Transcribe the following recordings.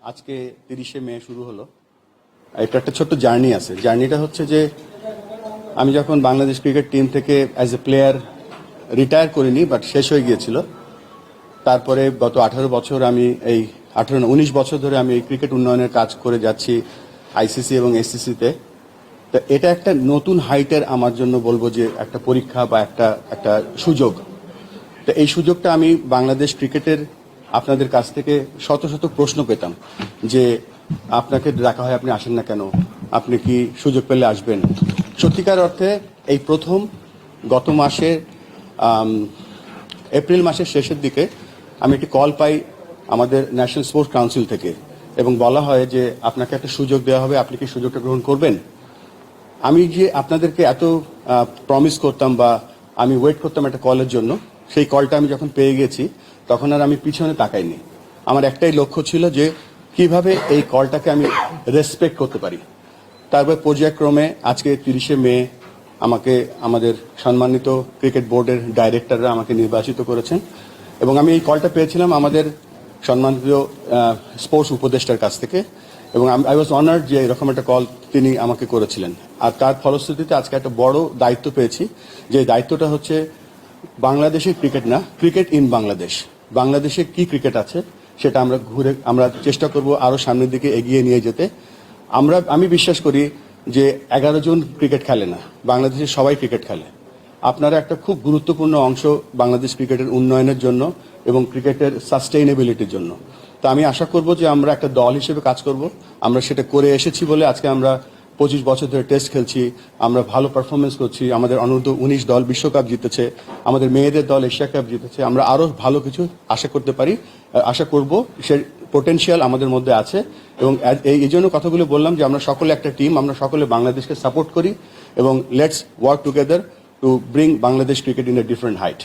আজকে 30শে মে শুরু হলো। এটা একটা ছোট্ট জার্নি আছে। জার্নিটা হচ্ছে যে আমি যখন বাংলাদেশ ক্রিকেট টিম থেকে অ্যাজ এ প্লেয়ার রিটায়ার করিনি, বাট শেষ হয়ে গিয়েছিল। তারপরে গত 18 বছর আমি এই 19 বছর ধরে আমি এই ক্রিকেট উন্নয়নের কাজ করে যাচ্ছি আইসিসি এবং এসসিসিতে। তো এটা একটা নতুন হাইটের আমার জন্য বলবো যে একটা পরীক্ষা বা একটা একটা সুযোগ। তো এই সুযোগটা আমি বাংলাদেশ ক্রিকেটের আপনাদের কাছ থেকে শত শত প্রশ্ন পেতাম যে আপনাকে ডাকা হয়, আপনি আসেন না কেন, আপনি কি সুযোগ পেলে আসবেন। সত্যিকার অর্থে এই প্রথম গত মাসে এপ্রিল মাসের শেষের দিকে আমি একটি কল পাই আমাদের ন্যাশনাল স্পোর্টস কাউন্সিল থেকে, এবং বলা হয় যে আপনাকে একটা সুযোগ দেওয়া হবে, আপনি কি সুযোগটা গ্রহণ করবেন। আমি যে আপনাদেরকে এত প্রমিস করতাম বা আমি ওয়েট করতাম একটা কলের জন্য, সেই কলটা আমি যখন পেয়ে গেছি তখন আর আমি পিছনে তাকাইনি। আমার একটাই লক্ষ্য ছিল যে কিভাবে এই কলটাকে আমি রেসপেক্ট করতে পারি। তারপর পর্যায়ক্রমে আজকে 30শে মে আমাকে আমাদের সম্মানিত ক্রিকেট বোর্ডের ডাইরেক্টররা আমাকে নির্বাচিত করেছেন, এবং আমি এই কলটা পেয়েছিলাম আমাদের সম্মানিত স্পোর্টস উপদেষ্টার কাছ থেকে, এবং আই ওয়াজ অনার্ড যে এরকম একটা কল তিনি আমাকে করেছিলেন। আর তার ফলশ্রুতিতে আজকে একটা বড় দায়িত্ব পেয়েছি, যে দায়িত্বটা হচ্ছে বাংলাদেশের ক্রিকেট না, ক্রিকেট ইন বাংলাদেশ। বাংলাদেশে কি ক্রিকেট আছে সেটা আমরা চেষ্টা করব আরো সামনের দিকে এগিয়ে নিয়ে যেতে। আমি বিশ্বাস করি যে 11 জন ক্রিকেট খেলে না, বাংলাদেশে সবাই ক্রিকেট খেলে। আপনারা একটা খুব গুরুত্বপূর্ণ অংশ বাংলাদেশ ক্রিকেটের উন্নয়নের জন্য এবং ক্রিকেটের সাস্টেইনেবিলিটির জন্য। তো আমি আশা করব যে আমরা একটা দল হিসেবে কাজ করব। আমরা সেটা করে এসেছি বলে আজকে আমরা 25 বছর ধরে টেস্ট খেলছি, আমরা ভালো পারফরমেন্স করছি, আমাদের অনূর্ধ্ব-19 দল বিশ্বকাপ জিতেছে, আমাদের মেয়েদের দল এশিয়া কাপ জিতেছে। আমরা আরো ভালো কিছু আশা করব, সে পোটেনশিয়াল আমাদের মধ্যে আছে। এবং এই জন্য কথাগুলো বললাম যে আমরা সকলে একটা টিম, আমরা সকলে বাংলাদেশকে সাপোর্ট করি, এবং let's work together to bring Bangladesh cricket in a different height.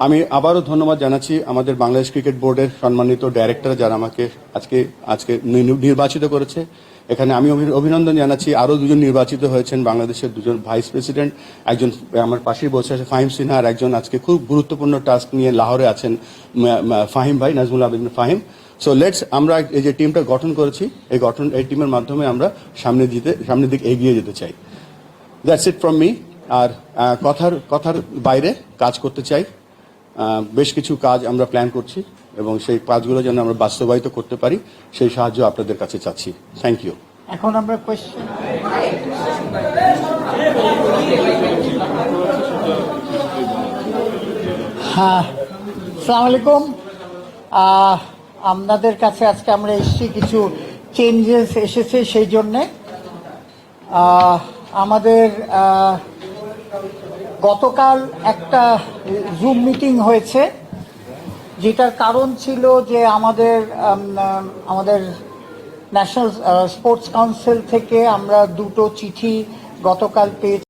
আমি আবারও ধন্যবাদ জানাচ্ছি আমাদের বাংলাদেশ ক্রিকেট বোর্ডের সম্মানিত ডাইরেক্টর যারা আমাকে আজকে নির্বাচিত করেছে। এখানে আমি অভিনন্দন জানাচ্ছি আরও দুজন নির্বাচিত হয়েছেন, বাংলাদেশের দুজন ভাইস প্রেসিডেন্ট, একজন আমার পাশেই বসে আছে ফাহিম সিনহা, আর একজন আজকে খুব গুরুত্বপূর্ণ টাস্ক নিয়ে লাহোরে আছেন ফাহিম ভাই, নাজমুল আবেদিন ফাহিম। সো লেটস আমরা এই যে টিমটা গঠন করেছি, এই টিমের মাধ্যমে আমরা সামনের দিকে এগিয়ে যেতে চাই। That's it from me. আর কথার বাইরে কাজ করতে চাই। বেশ কিছু কাজ আমরা প্ল্যান করছি, এবং সেই কাজগুলো যেন আমরা বাস্তবায়িত করতে পারি সেই সাহায্য আপনাদের কাছে চাচ্ছি। Thank you. এখন আমরা কোয়েশ্চেন। হ্যাঁ, আসসালামু আলাইকুম। আপনাদের কাছে আজকে আমরা এসেছি, কিছু চেঞ্জেস এসেছে সেই জন্যে। আমাদের গতকাল একটা জুম মিটিং হয়েছে, যেটার কারণ ছিল যে আমাদের ন্যাশনাল স্পোর্টস কাউন্সিল থেকে আমরা দুটো চিঠি গতকাল পেয়েছি।